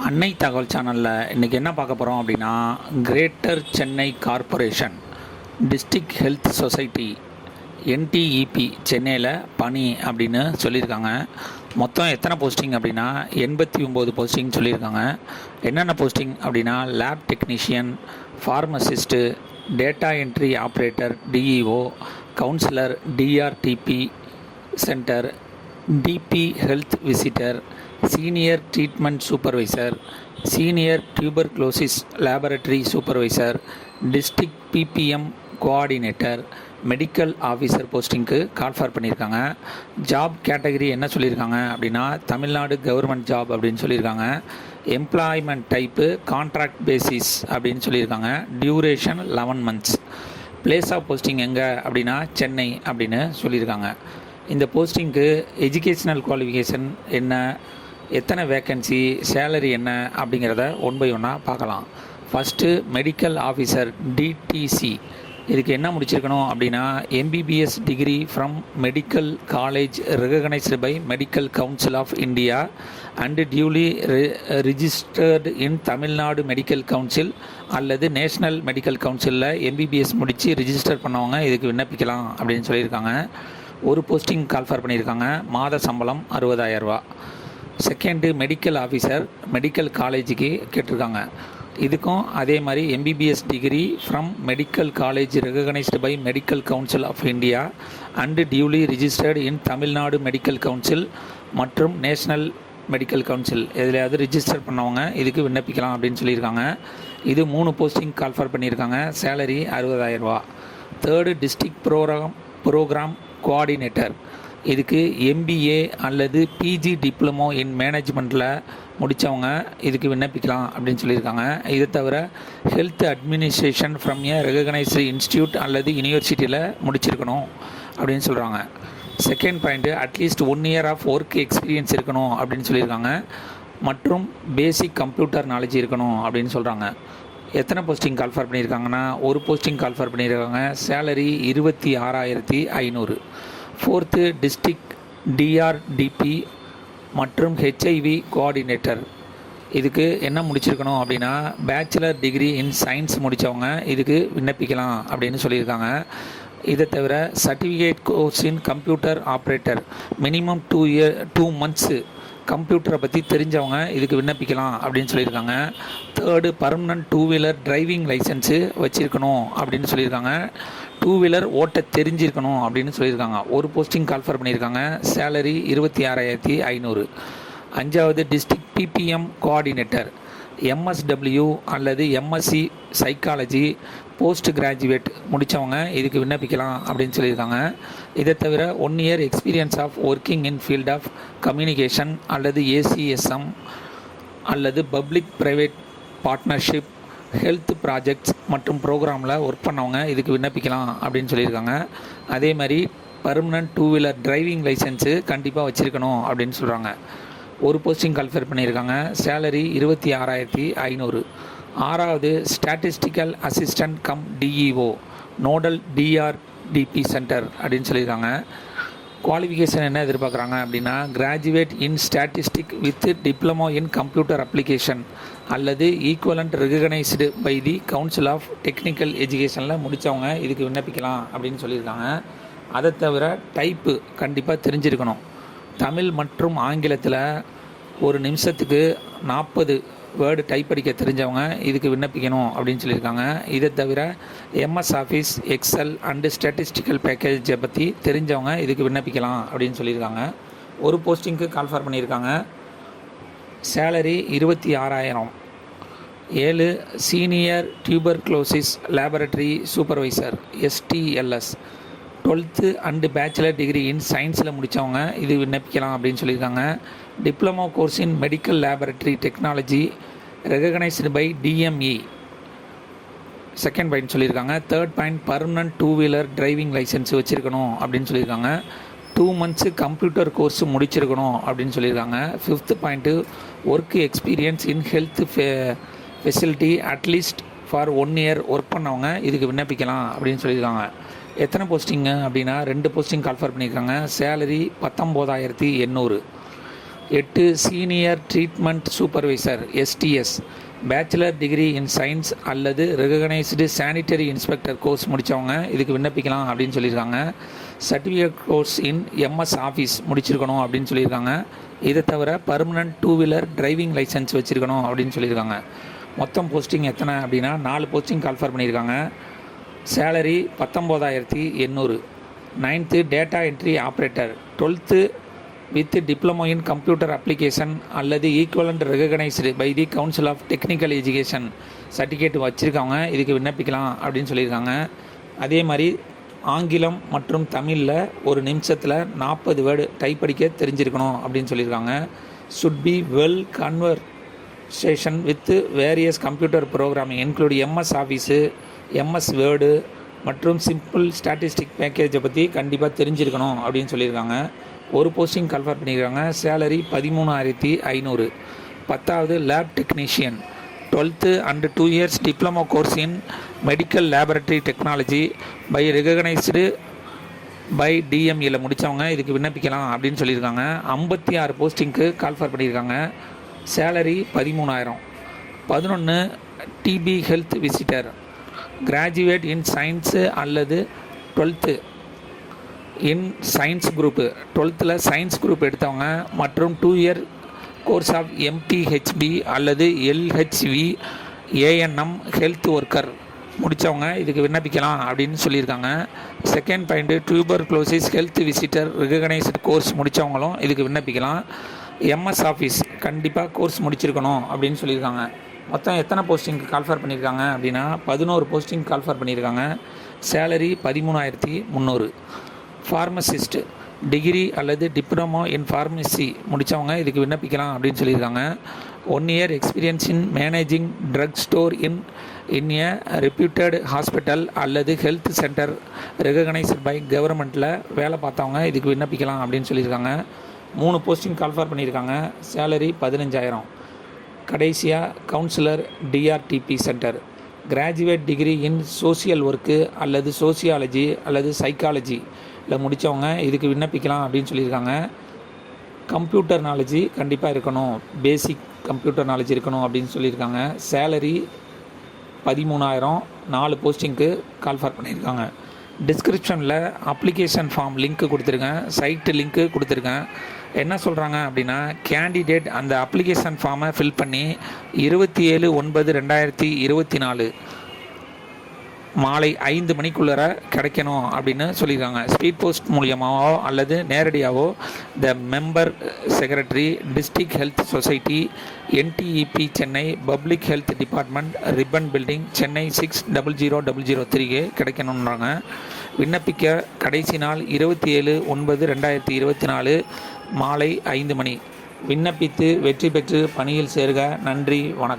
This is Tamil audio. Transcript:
அன்னை தகவல் சேனலில் இன்றைக்கி என்ன பார்க்க போகிறோம் அப்படின்னா, greater Chennai corporation district health society NTEP சென்னையில் பணி அப்படின்னு சொல்லியிருக்காங்க. மொத்தம் எத்தனை போஸ்டிங் அப்படின்னா 89 போஸ்டிங் சொல்லியிருக்காங்க. என்னென்ன போஸ்டிங் அப்படின்னா, lab technician, pharmacist, data entry operator DEO, counsellor DRTB centre, TB health visitor, senior treatment supervisor, senior tuberculosis laboratory supervisor, district BBM coordinator, medical officer போஸ்டிங்க்கு கால்ஃபார் பண்ணியிருக்காங்க. ஜாப் கேட்டகரி என்ன சொல்லியிருக்காங்க அப்படின்னா, தமிழ்நாடு கவர்மெண்ட் ஜாப் அப்படின்னு சொல்லியிருக்காங்க. எம்ப்ளாய்மெண்ட் டைப்பு கான்ட்ராக்ட் பேசிஸ் அப்படின்னு சொல்லியிருக்காங்க. Duration 11 months. Place of posting எங்கே அப்படின்னா சென்னை அப்படின்னு சொல்லியிருக்காங்க. இந்த போஸ்டிங்க்கு எஜுகேஷ்னல் குவாலிஃபிகேஷன் என்ன, எத்தனை வேக்கன்சி, சேலரி என்ன அப்படிங்கிறத ஒன் பை ஒன்னாக பார்க்கலாம். ஃபஸ்ட்டு மெடிக்கல் ஆஃபீஸர் டிடிசி, இதுக்கு என்ன முடிச்சிருக்கணும் அப்படின்னா, MBBS degree from medical college recognised by medical council of India and duly registered in Tamil Nadu medical council அல்லது நேஷ்னல் மெடிக்கல் கவுன்சிலில் எம்பிபிஎஸ் முடித்து ரிஜிஸ்டர் பண்ணவங்க இதுக்கு விண்ணப்பிக்கலாம் அப்படின்னு சொல்லியிருக்காங்க. ஒரு போஸ்டிங் கால்ஃபார் பண்ணியிருக்காங்க. மாத சம்பளம் 60,000 ரூபா. செகண்டு மெடிக்கல் ஆஃபீஸர் மெடிக்கல் காலேஜுக்கு கேட்டிருக்காங்க. இதுக்கும் அதே மாதிரி MBBS degree from medical college recognised by medical council of India and duly registered in Tamil Nadu medical council மற்றும் நேஷ்னல் மெடிக்கல் கவுன்சில் எதுலையாவது ரிஜிஸ்டர் பண்ணவங்க இதுக்கு விண்ணப்பிக்கலாம் அப்படின்னு சொல்லியிருக்காங்க. இது 3 போஸ்டிங் கால்ஃபார் பண்ணியிருக்காங்க. சேலரி 60,000 ரூபா. தேர்டு டிஸ்ட்ரிக்ட் ப்ரோக்ராம் கோஆர்டினேட்டர், இதுக்கு எம்பிஏ அல்லது பிஜி டிப்ளமோ இன் மேனேஜ்மெண்ட்டில் முடித்தவங்க இதுக்கு விண்ணப்பிக்கலாம் அப்படின்னு சொல்லியிருக்காங்க. இதை தவிர health administration from a recognised institute அல்லது யூனிவர்சிட்டியில் முடிச்சிருக்கணும் அப்படின்னு சொல்கிறாங்க. Second point, at least 1 year of work experience இருக்கணும் அப்படின்னு சொல்லியிருக்காங்க. மற்றும் பேசிக் கம்ப்யூட்டர் நாலேஜ் இருக்கணும் அப்படின்னு சொல்கிறாங்க. எத்தனை போஸ்டிங் கால்ஃபார் பண்ணியிருக்காங்கன்னா, ஒரு போஸ்டிங் கால்ஃபார் பண்ணியிருக்காங்க. சேலரி 26,500. ஃபோர்த்து டிஸ்ட்ரிக்ட் டிஆர்டிபி மற்றும் ஹெச்ஐவி கோஆர்டினேட்டர், இதுக்கு என்ன முடிச்சிருக்கணும் அப்படின்னா, பேச்சுலர் டிகிரி இன் சயின்ஸ் முடித்தவங்க இதுக்கு விண்ணப்பிக்கலாம் அப்படின்னு சொல்லியிருக்காங்க. இதை தவிர certificate course in computer operator minimum 2 months கம்ப்யூட்டரை பற்றி தெரிஞ்சவங்க இதுக்கு விண்ணப்பிக்கலாம் அப்படின்னு சொல்லியிருக்காங்க. Third permanent 2-wheeler driving licence வச்சுருக்கணும் அப்படின்னு சொல்லியிருக்காங்க. 2-wheeler ஓட்ட தெரிஞ்சிருக்கணும் அப்படின்னு சொல்லியிருக்காங்க. ஒரு போஸ்டிங் கால்ஃபார் பண்ணியிருக்காங்க. சேலரி 26,500. அஞ்சாவது டிஸ்ட்ரிக்ட் பிபிஎம் கோஆர்டினேட்டர், எம்எஸ்டபிள்யூ அல்லது எம்எஸ்சி சைக்காலஜி போஸ்ட் கிராஜுவேட் முடித்தவங்க இதுக்கு விண்ணப்பிக்கலாம் அப்படின்னு சொல்லியிருக்காங்க. இதை தவிர 1 year experience of working in field of communication அல்லது ஏசிஎஸ்எம் அல்லது public private partnership health projects மற்றும் ப்ரோக்ராமில் ஒர்க் பண்ணவங்க இதுக்கு விண்ணப்பிக்கலாம் அப்படின்னு சொல்லியிருக்காங்க. அதே மாதிரி பர்மனன்ட் 2-wheeler டிரைவிங் லைசன்ஸு கண்டிப்பாக வச்சுருக்கணும் அப்படின்னு சொல்கிறாங்க. ஒரு போஸ்டிங் கால்ஃபர் பண்ணியிருக்காங்க. சேலரி 26,500. ஆறாவது statistical assistant cum DEO nodal DRTB centre அப்படின்னு சொல்லியிருக்காங்க. குவாலிஃபிகேஷன் என்ன எதிர்பார்க்குறாங்க அப்படின்னா, graduate in statistic with diploma in computer application அல்லது equivalent recognised by the council of technical எஜுகேஷனில் முடித்தவங்க இதுக்கு விண்ணப்பிக்கலாம் அப்படின்னு சொல்லியிருக்காங்க. அதை தவிர டைப்பு கண்டிப்பாக தெரிஞ்சிருக்கணும். தமிழ் மற்றும் ஆங்கிலத்தில் ஒரு நிமிஷத்துக்கு 40 வேர்டு டைப் அடிக்க தெரிஞ்சவங்க இதுக்கு விண்ணப்பிக்கணும் அப்படின்னு சொல்லியிருக்காங்க. இதை தவிர MS office, excel and statistical பேக்கேஜை பற்றி தெரிஞ்சவங்க இதுக்கு விண்ணப்பிக்கலாம் அப்படின்னு சொல்லியிருக்காங்க. ஒரு போஸ்டிங்க்கு கால்ஃபார் பண்ணியிருக்காங்க. Salary 26,000. 7 senior tuberculosis laboratory supervisor STLS 12th and bachelor degree in சயின்ஸில் முடித்தவங்க இது விண்ணப்பிக்கலாம் அப்படின்னு சொல்லியிருக்காங்க. Diploma course in medical laboratory technology recognised by DME second point சொல்லியிருக்காங்க. Third point permanent 2-wheeler driving licence வச்சுருக்கணும் அப்படின்னு சொல்லியிருக்காங்க. 2 months கம்ப்யூட்டர் கோர்ஸ் முடிச்சிருக்கணும் அப்படின்னு சொல்லியிருக்காங்க. Fifth point work experience in health facility at least for 1 year work பண்ணவங்க இதுக்கு விண்ணப்பிக்கலாம் அப்படின்னு சொல்லியிருக்காங்க. எத்தனை போஸ்டிங்கு அப்படின்னா 2 போஸ்டிங் கால்ஃபார் பண்ணியிருக்காங்க. Salary 19,800. 8 senior treatment supervisor SDS bachelor degree in science அல்லது ரெகனைஸ்டு சானிட்டரி இன்ஸ்பெக்டர் கோர்ஸ் முடித்தவங்க இதுக்கு விண்ணப்பிக்கலாம் அப்படின்னு சொல்லியிருக்காங்க. சர்டிஃபிகேட் கோர்ஸ் இன் எம்எஸ் ஆஃபீஸ் முடிச்சிருக்கணும் அப்படின்னு சொல்லியிருக்காங்க. இதை தவிர பர்மனன்ட் 2 வீலர் டிரைவிங் லைசன்ஸ் வச்சுருக்கணும் அப்படின்னு சொல்லியிருக்காங்க. மொத்தம் போஸ்டிங் எத்தனை அப்படின்னா 4 போஸ்டிங் கால்ஃபர் பண்ணியிருக்காங்க. Salary 19,800. 9th data entry operator. 12th with diploma in computer application அல்லது equivalent recognised by the council of technical education certificate வச்சுருக்கவங்க இதுக்கு விண்ணப்பிக்கலாம் அப்படின்னு சொல்லியிருக்காங்க. அதே மாதிரி ஆங்கிலம் மற்றும் தமிழில் ஒரு நிமிஷத்தில் 40 வேர்டு டைப் படிக்க தெரிஞ்சிருக்கணும் அப்படின்னு சொல்லியிருக்காங்க. Should be well conversation with various computer programming include MS office, MS word மற்றும் சிம்பிள் ஸ்டாட்டிஸ்டிக் பேக்கேஜை பற்றி கண்டிப்பாக தெரிஞ்சிருக்கணும் அப்படின்னு சொல்லியிருக்காங்க. ஒரு போஸ்டிங் கன்ஃபர் பண்ணியிருக்காங்க. Salary 13,500. 10th lab technician. 12th and 2 years diploma course in medical laboratory technology by recognised by டிஎம்இயில் முடித்தவங்க இதுக்கு விண்ணப்பிக்கலாம் அப்படின்னு சொல்லியிருக்காங்க. 56 போஸ்டிங்க்கு கால்ஃபர் பண்ணியிருக்காங்க. Salary 13,000. 11 TB health visitor. Graduate in science அல்லது 12th in science group. 12th science group எடுத்தவங்க மற்றும் 2 year கோர்ஸ் ஆஃப் எம்பிஹெச்பி அல்லது எல்ஹெச்வி ஏஎன்எம் ஹெல்த் ஒர்க்கர் முடித்தவங்க இதுக்கு விண்ணப்பிக்கலாம் அப்படின்னு சொல்லியிருக்காங்க. Second point tuberculosis health visitor recognised course முடித்தவங்களும் இதுக்கு விண்ணப்பிக்கலாம். எம்எஸ் ஆஃபீஸ் கண்டிப்பாக கோர்ஸ் முடிச்சிருக்கணும் அப்படின்னு சொல்லியிருக்காங்க. மொத்தம் எத்தனை போஸ்டிங்க்கு கால்ஃபர் பண்ணியிருக்காங்க அப்படின்னா 11 போஸ்டிங் கால்ஃபர் பண்ணியிருக்காங்க. சேலரி 13,300. ஃபார்மசிஸ்ட் டிகிரி அல்லது டிப்ளமோ இன் ஃபார்மசி முடித்தவங்க இதுக்கு விண்ணப்பிக்கலாம் அப்படின்னு சொல்லியிருக்காங்க. 1 year experience in managing drug store in a reputed hospital அல்லது ஹெல்த் சென்டர் ரெகனைஸ்டு பை கவர்மெண்ட்டில் வேலை பார்த்தவங்க இதுக்கு விண்ணப்பிக்கலாம் அப்படின்னு சொல்லியிருக்காங்க. 3 போஸ்டிங் கால்ஃபர் பண்ணியிருக்காங்க. சேலரி 15,000. கடைசியாக councillor DRTB centre. Graduate degree in social work அல்லது சோசியாலஜி அல்லது சைக்காலஜியில் முடித்தவங்க இதுக்கு விண்ணப்பிக்கலாம் அப்படின்னு சொல்லியிருக்காங்க. கம்ப்யூட்டர் நாலேஜி கண்டிப்பாக இருக்கணும், பேசிக் கம்ப்யூட்டர் நாலேஜ் இருக்கணும் அப்படின்னு சொல்லியிருக்காங்க. சேலரி 13,000. 4 போஸ்டிங்க்கு கால்ஃபர் பண்ணியிருக்காங்க. டிஸ்கிரிப்ஷனில் அப்ளிகேஷன் ஃபார்ம் லிங்க்கு கொடுத்துருக்கேன், சைட்டு லிங்க்கு கொடுத்துருக்கேன். என்ன சொல்கிறாங்க அப்படின்னா கேண்டிடேட் அந்த அப்ளிகேஷன் ஃபார்மை ஃபில் பண்ணி 27/9/2024 மாலை 5 மணிக்குள்ளே கிடைக்கணும் அப்படின்னு சொல்லியிருக்காங்க. ஸ்பீட் போஸ்ட் மூலியமாகவோ அல்லது நேரடியாகவோ the member secretary district health society NTEP Chennai public health department Ripon building Chennai 600003 கிடைக்கணுன்றாங்க. விண்ணப்பிக்க கடைசி நாள் 27/9/2024 மாலை 5 மணி. விண்ணப்பித்து வெற்றி பெற்று பணியில் சேர்க. நன்றி, வணக்கம்.